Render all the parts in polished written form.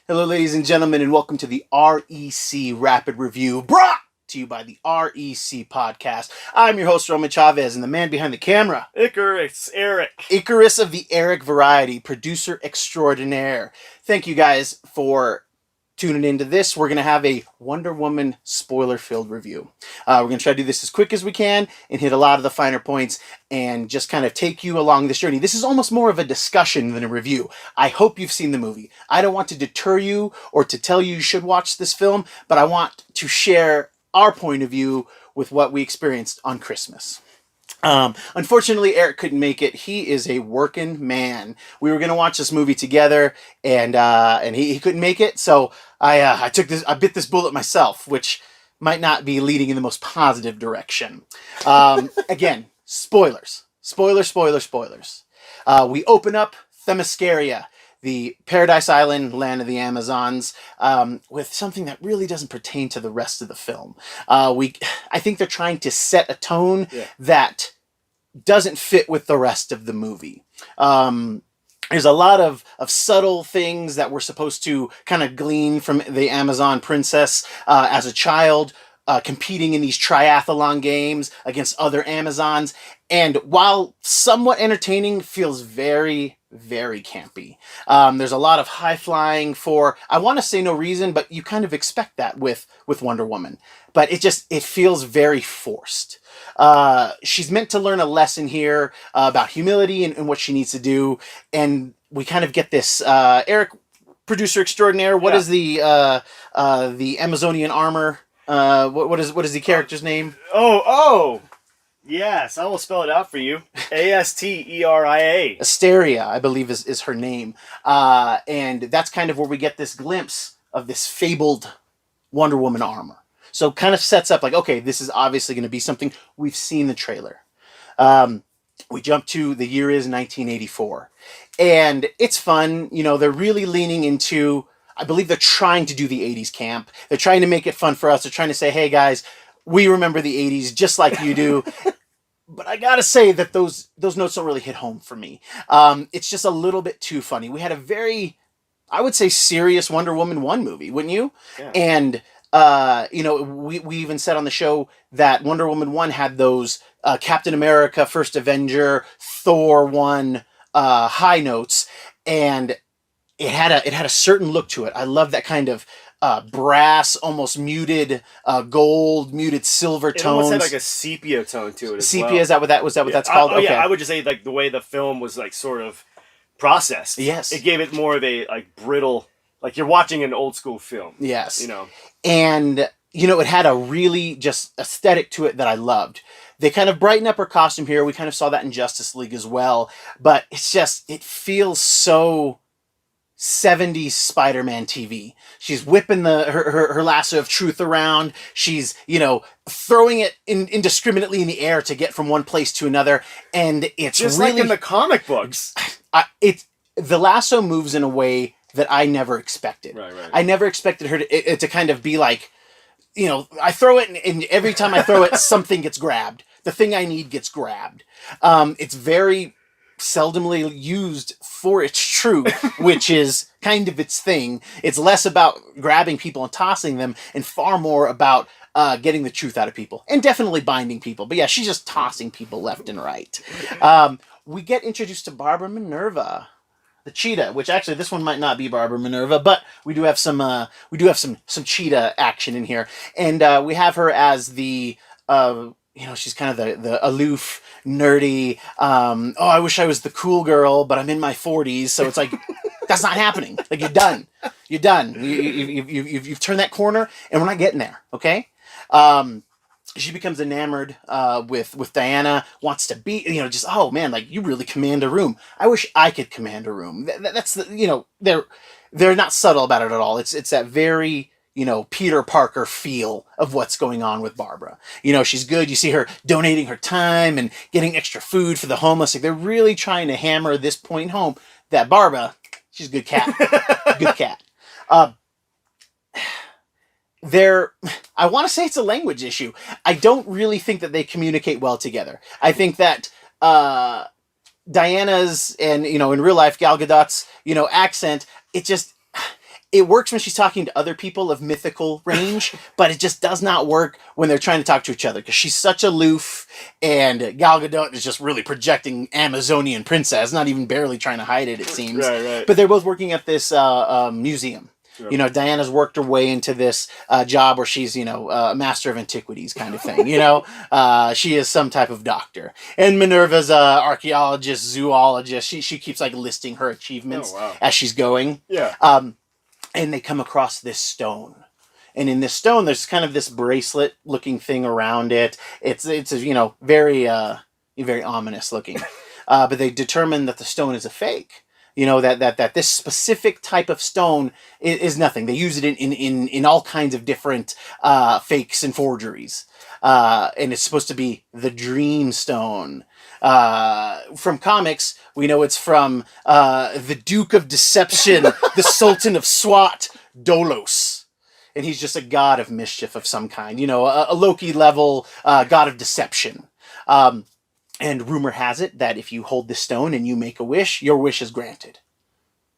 Hello, ladies and gentlemen, and welcome to the REC Rapid Review, brought to you by the REC Podcast. I'm your host, Roman Chavez, and the man behind the camera, Icarus, Eric. Icarus of the Eric variety, producer extraordinaire. Thank you guys for tuning into this. We're going to have a Wonder Woman spoiler-filled review. We're going to try to do this as quick as we can and hit a lot of the finer points and just kind of take you along this journey. This is almost more of a discussion than a review. I hope you've seen the movie. I don't want to deter you or to tell you should watch this film, but I want to share our point of view with what we experienced on Christmas. Unfortunately, Eric couldn't make it. He is a working man. We were going to watch this movie together, and he couldn't make it. So I bit this bullet myself, which might not be leading in the most positive direction. Again, spoilers. We open up Themyscira, the Paradise Island, land of the Amazons, with something that really doesn't pertain to the rest of the film. I think they're trying to set a tone that doesn't fit with the rest of the movie. There's a lot of subtle things that we're supposed to kind of glean from the Amazon princess as a child, competing in these triathlon games against other Amazons. And while somewhat entertaining, feels very, very campy. There's a lot of high flying for, I want to say no reason, but you kind of expect that with Wonder Woman. But it feels very forced. She's meant to learn a lesson here about humility and what she needs to do. And we kind of get this, Eric, producer extraordinaire, what is the Amazonian armor? What is the character's name? Yes, I will spell it out for you. Asteria. Asteria, I believe, is her name. And that's kind of where we get this glimpse of this fabled Wonder Woman armor. So kind of sets up like, okay, this is obviously going to be something. We've seen the trailer. We jump to the year is 1984. And it's fun. You know, they're really leaning into, I believe they're trying to do the 80s camp. They're trying to make it fun for us. They're trying to say, hey, guys, we remember the 80s just like you do. But I gotta say that those notes don't really hit home for me. It's just a little bit too funny. We had a very, I would say, serious Wonder Woman 1 movie, wouldn't you? Yeah. And, we even said on the show that Wonder Woman 1 had those Captain America, First Avenger, Thor 1 high notes. And it had a certain look to it. I love that kind of brass, almost muted, gold, muted silver tones. It almost had like a sepia tone to it as sepia, well. is that what that's called? Okay. Yeah, I would just say like the way the film was like sort of processed. Yes. It gave it more of a like brittle, like you're watching an old school film. Yes. You know. And, it had a really just aesthetic to it that I loved. They kind of brighten up her costume here. We kind of saw that in Justice League as well. But it feels so 70s Spider-Man TV. She's whipping her lasso of truth around. She's, throwing it indiscriminately in the air to get from one place to another. And it's just really, like in the comic books. The lasso moves in a way that I never expected. Right. I never expected her to kind of be like, I throw it and every time I throw it, something gets grabbed. The thing I need gets grabbed. It's very seldomly used for its truth, which is kind of its thing. It's less about grabbing people and tossing them and far more about getting the truth out of people and definitely binding people. But yeah, she's just tossing people left and right. We get introduced to Barbara Minerva, the cheetah, which actually this one might not be Barbara Minerva, but we do have some cheetah action in here. And we have her as the she's kind of the aloof, nerdy, I wish I was the cool girl, but I'm in my 40s, so it's like, that's not happening. Like, you're done. You've turned that corner, and we're not getting there, okay? She becomes enamored with Diana, wants to be, just, oh man, like, you really command a room. I wish I could command a room. That's the, they're not subtle about it at all. It's that very, Peter Parker feel of what's going on with Barbara. She's good. You see her donating her time and getting extra food for the homeless. Like, they're really trying to hammer this point home that Barbara, she's a good cat. Good cat. I want to say it's a language issue. I don't really think that they communicate well together. I think that Diana's and, in real life, Gal Gadot's, accent, it works when she's talking to other people of mythical range, but it just does not work when they're trying to talk to each other because she's such aloof, and Gal Gadot is just really projecting Amazonian princess, not even barely trying to hide it, it seems. Right. But they're both working at this museum. Yep. You know, Diana's worked her way into this job where she's, a master of antiquities kind of thing. She is some type of doctor. And Minerva's a archaeologist, zoologist. She keeps like listing her achievements as she's going. Yeah. And they come across this stone. And in this stone, there's kind of this bracelet-looking thing around it. It's very very ominous looking. But they determine that the stone is a fake. That this specific type of stone is nothing. They use it in all kinds of different fakes and forgeries. And it's supposed to be the Dream Stone. From comics, we know it's from the Duke of Deception, the Sultan of Swat, Dolos. And he's just a god of mischief of some kind. A Loki level god of deception. And rumor has it that if you hold this stone and you make a wish, your wish is granted.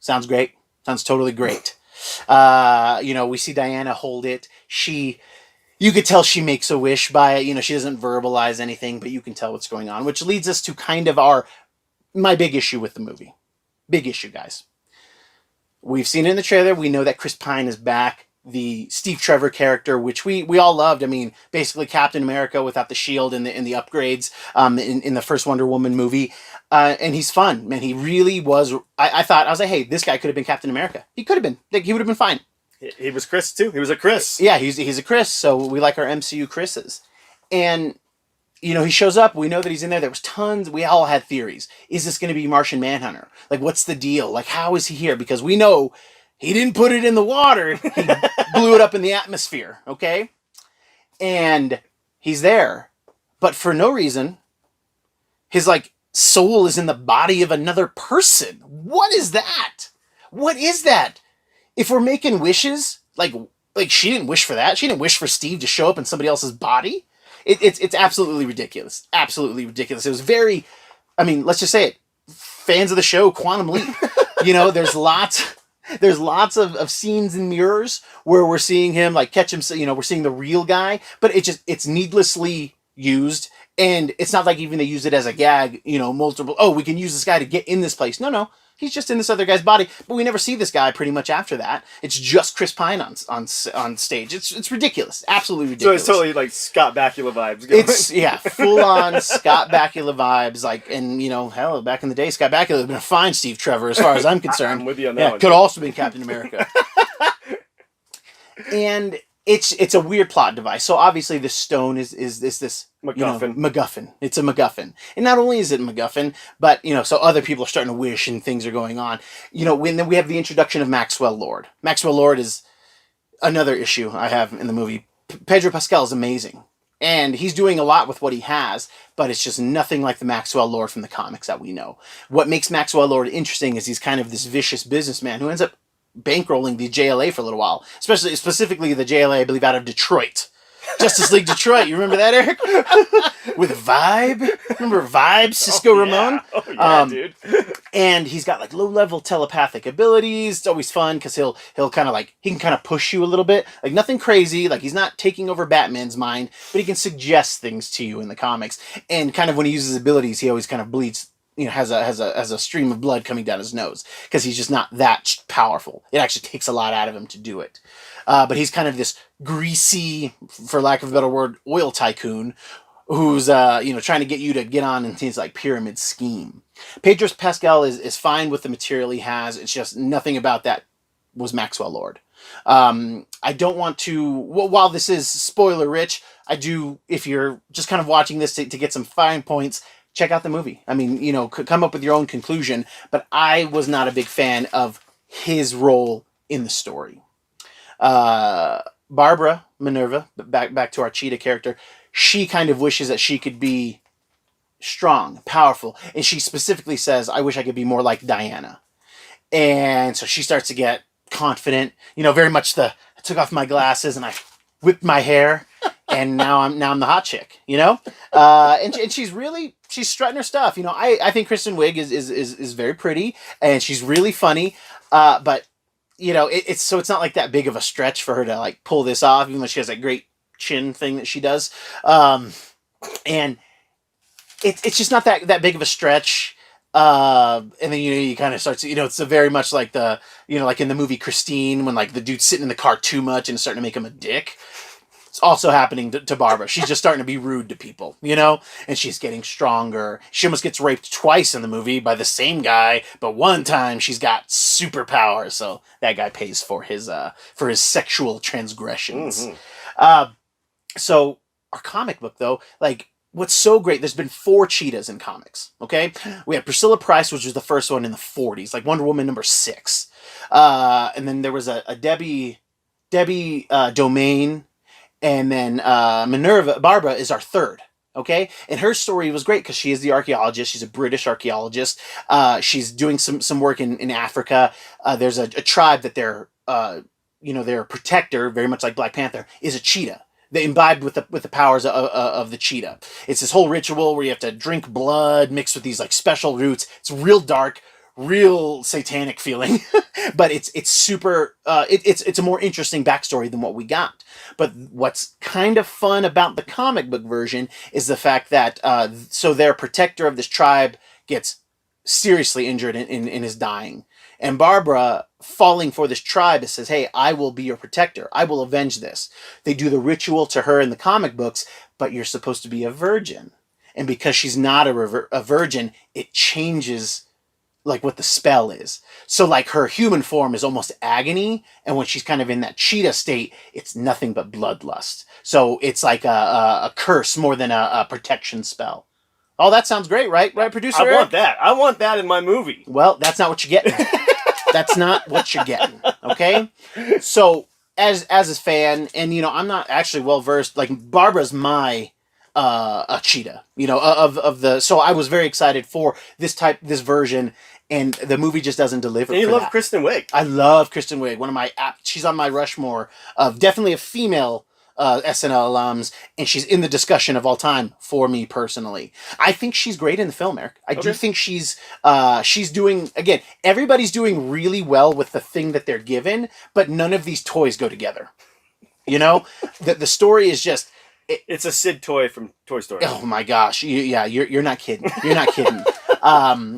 Sounds great. Sounds totally great. We see Diana hold it. You could tell she makes a wish by it. She doesn't verbalize anything, but you can tell what's going on, which leads us to kind of my big issue with the movie. Big issue, guys. We've seen it in the trailer. We know that Chris Pine is back. The Steve Trevor character, which we all loved. I mean, basically Captain America without the shield and the upgrades in the first Wonder Woman movie. And he's fun, man. He really was. I was like, hey, this guy could have been Captain America. He could have been. He would have been fine. He was Chris too. He was a Chris. Yeah, he's a Chris. So we like our MCU Chris's. And he shows up. We know that he's in there. There was tons. We all had theories. Is this going to be Martian Manhunter? Like, what's the deal? Like, how is he here? Because we know he didn't put it in the water. He blew it up in the atmosphere, okay? And he's there. But for no reason, his, soul is in the body of another person. What is that? What is that? If we're making wishes, like she didn't wish for that. She didn't wish for Steve to show up in somebody else's body. It's absolutely ridiculous. Absolutely ridiculous. It was very, let's just say it. Fans of the show, Quantum Leap. There's lots of scenes in mirrors where we're seeing him catch him. We're seeing the real guy, but it's needlessly used, and it's not like even they use it as a gag. Multiple. Oh, we can use this guy to get in this place. No, he's just in this other guy's body, but we never see this guy pretty much after that. It's just Chris Pine on stage. It's ridiculous, absolutely ridiculous. So it's totally like Scott Bakula vibes. It's full on Scott Bakula vibes. Hell, back in the day, Scott Bakula would have been a fine Steve Trevor as far as I'm concerned. I'm with you on that one. Could also been Captain America. And it's a weird plot device. So obviously this stone is this MacGuffin. MacGuffin. It's a MacGuffin. And not only is it MacGuffin, but so other people are starting to wish and things are going on. Then we have the introduction of Maxwell Lord. Maxwell Lord is another issue I have in the movie. Pedro Pascal is amazing. And he's doing a lot with what he has, but it's just nothing like the Maxwell Lord from the comics that we know. What makes Maxwell Lord interesting is he's kind of this vicious businessman who ends up bankrolling the JLA for a little while, specifically the JLA, I believe, out of Detroit. Justice League Detroit. You remember that, Eric? With Vibe. Remember Vibe, Cisco Ramon? Oh, yeah, dude. And he's got low-level telepathic abilities. It's always fun because he'll kind of he can kind of push you a little bit. Nothing crazy. He's not taking over Batman's mind, but he can suggest things to you in the comics. And kind of when he uses abilities, he always kind of bleeds. Has a stream of blood coming down his nose because he's just not that powerful. It actually takes a lot out of him to do it. But he's kind of this greasy, for lack of a better word, oil tycoon who's trying to get you to get on in his pyramid scheme. Pedro Pascal is fine with the material he has. It's just nothing about that was Maxwell Lord. I don't want to. While this is spoiler rich, I do. If you're just kind of watching this to get some fine points, check out the movie. Come up with your own conclusion. But I was not a big fan of his role in the story. Barbara Minerva, back to our cheetah character, she kind of wishes that she could be strong, powerful, and she specifically says, "I wish I could be more like Diana." And so she starts to get confident. Very much I took off my glasses and I whipped my hair, and now I'm the hot chick. And she's strutting her stuff. I think Kristen Wiig is very pretty and she's really funny, but it's not like that big of a stretch for her to like pull this off, even though she has that great chin thing that she does. Um, and it's just not that big of a stretch. And then you kind of start to it's a very much like the like in the movie Christine when like the dude's sitting in the car too much and it's starting to make him a dick. It's also happening to Barbara. She's just starting to be rude to people, and she's getting stronger. She almost gets raped twice in the movie by the same guy, but one time she's got superpowers, so that guy pays for his sexual transgressions. Mm-hmm. Uh, so our comic book though, like what's so great, there's been 4 cheetahs in comics, okay? We had Priscilla Price, which was the first one in the 40s, like Wonder Woman number 6. And then there was a Debbie Domain, and then Minerva Barbara is our third. Okay, and her story was great because she is the archaeologist. She's a British archaeologist. She's doing some work in Africa. There's a tribe that their protector, very much like Black Panther, is a cheetah. They imbibed with the powers of the cheetah. It's this whole ritual where you have to drink blood mixed with these like special roots. It's real dark, real satanic feeling, but it's super. It's a more interesting backstory than what we got. But what's kind of fun about the comic book version is the fact that so their protector of this tribe gets seriously injured and is dying. And Barbara, falling for this tribe, says, "Hey, I will be your protector. I will avenge this." They do the ritual to her in the comic books, but you're supposed to be a virgin. And because she's not a virgin, it changes like what the spell is. So like her human form is almost agony, and when she's kind of in that cheetah state, it's nothing but bloodlust. So it's like a curse more than a protection spell. Oh, that sounds great, right? Right, producer I Eric? want that. I want that in my movie. Well, that's not what you're getting. That's not what you're getting. Okay? So as a fan, and I'm not actually well versed, like Barbara's my a cheetah, of the, so I was very excited for this version, and the movie just doesn't deliver. And you love that. Kristen Wiig. I love Kristen Wiig. She's on my Rushmore of definitely a female SNL alums, and she's in the discussion of all time for me personally. I think she's great in the film, Eric. I do think she's doing, again, everybody's doing really well with the thing that they're given, but none of these toys go together. The story is just, it's a Sid toy from Toy Story. Oh my gosh! You're not kidding. You're not kidding.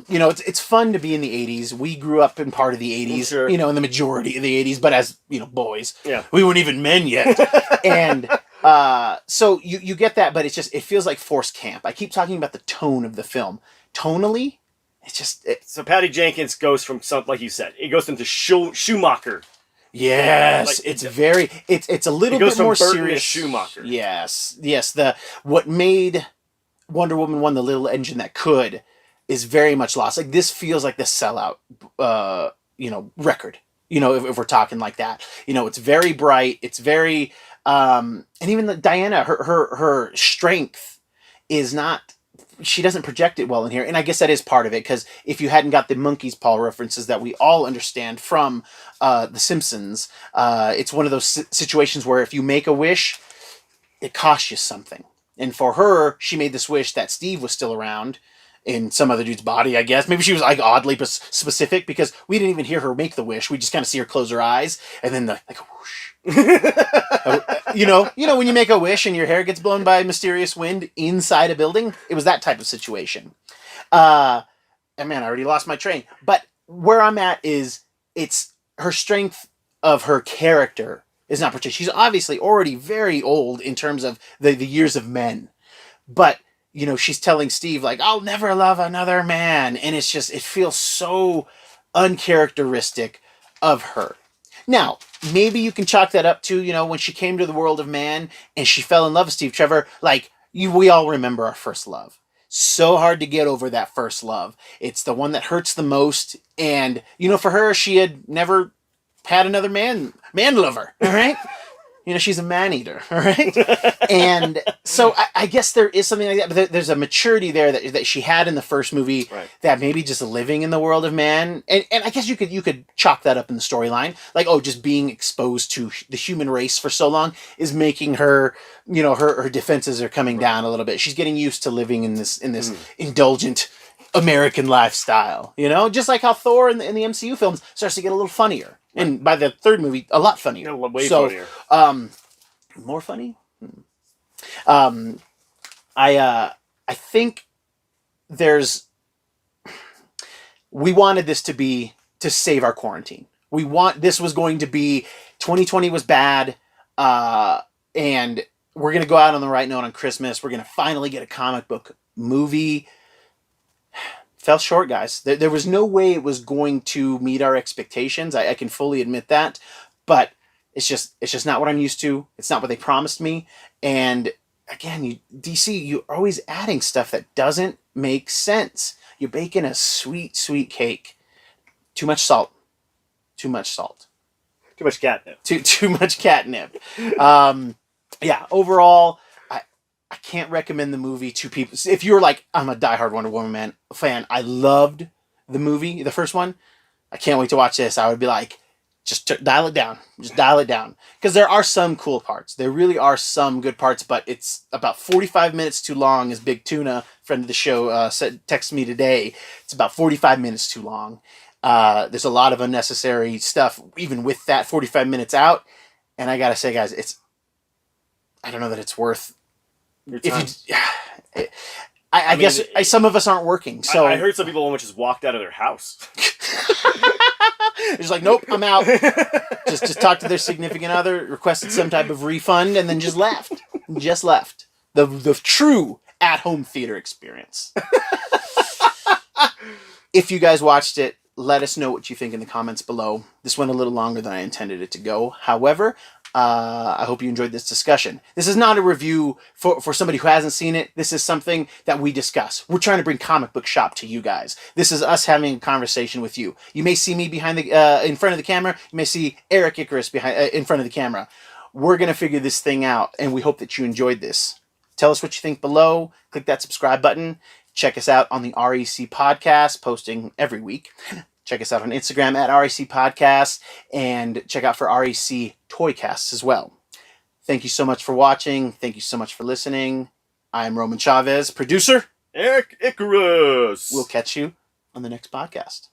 It's fun to be in the '80s. We grew up in part of the '80s. Sure. In the majority of the '80s, but as boys, yeah, we weren't even men yet. And so you get that, but it feels like forced camp. I keep talking about the tone of the film. Tonally, it's just so Patty Jenkins goes from something like you said. It goes into Schumacher. Yes, it's a little bit more serious. Schumacher. Yes. What made Wonder Woman 1 the little engine that could is very much lost. Like this feels like the sellout, record. If we're talking like that, it's very bright. It's very, and even Diana, her strength is not. She doesn't project it well in here, and I guess that is part of it, because if you hadn't got the monkey's paw references that we all understand from The Simpsons, it's one of those situations where if you make a wish, it costs you something. And for her, she made this wish that Steve was still around in some other dude's body, I guess. Maybe she was like oddly specific, because we didn't even hear her make the wish. We just kind of see her close her eyes, and then like a whoosh. When you make a wish and your hair gets blown by a mysterious wind inside a building, it was that type of situation. And man, I already lost my train. But where I'm at is, it's her strength of her character is not particular. She's obviously already very old in terms of the years of men, but she's telling Steve like, "I'll never love another man," and it's just, it feels so uncharacteristic of her. Now, maybe you can chalk that up to, when she came to the world of man and she fell in love with Steve Trevor, we all remember our first love. So hard to get over that first love. It's the one that hurts the most. And, for her, she had never had another man lover, all right? She's a man-eater, all right? And so I guess there is something like that, but there's a maturity there that she had in the first movie, right, that maybe just living in the world of man, and I guess you could chalk that up in the storyline, like, just being exposed to the human race for so long is making her, her defenses are coming down a little bit. She's getting used to living in this indulgent, American lifestyle, you know, just like how Thor in the MCU films starts to get a little funnier, and by the third movie, a lot funnier. Yeah, way so, funnier. More funny. Um, I think there's. We wanted this to be to save our quarantine. This was going to be 2020 was bad, and we're gonna go out on the right note on Christmas. We're gonna finally get a comic book movie. Fell short, guys. There was no way it was going to meet our expectations. I can fully admit that, but it's just not what I'm used to. It's not what they promised me. And again, DC, you're always adding stuff that doesn't make sense. You're baking a sweet, sweet cake. Too much salt. Too much salt. Too much catnip. Too much catnip. Yeah. Overall, I can't recommend the movie to people. If you're like, I'm a diehard Wonder Woman fan, I loved the movie, the first one. I can't wait to watch this. I would be like, just dial it down. Just dial it down. Because there are some cool parts. There really are some good parts, but it's about 45 minutes too long, as Big Tuna, friend of the show, texted me today. It's about 45 minutes too long. There's a lot of unnecessary stuff, even with that 45 minutes out. And I gotta say, guys, I don't know that it's worth. If you, I guess some of us aren't working, so I heard some people almost just walked out of their house. It's like, nope, I'm out. just talked to their significant other, requested some type of refund, and then just left. Just left. The true at-home theater experience. If you guys watched it, let us know what you think in the comments below. This went a little longer than I intended it to go. However, I hope you enjoyed this discussion. This is not a review for somebody who hasn't seen it. This is something that we discuss. We're trying to bring Comic Book Shop to you guys. This is us having a conversation with you. You may see me behind in front of the camera. You may see Eric Icarus in front of the camera. We're going to figure this thing out, and we hope that you enjoyed this. Tell us what you think below. Click that subscribe button. Check us out on the REC Podcast, posting every week. Check us out on Instagram at REC Podcast, and check out for REC Toycasts as well. Thank you so much for watching. Thank you so much for listening. I'm Roman Chavez, producer. Erik Icarus. We'll catch you on the next podcast.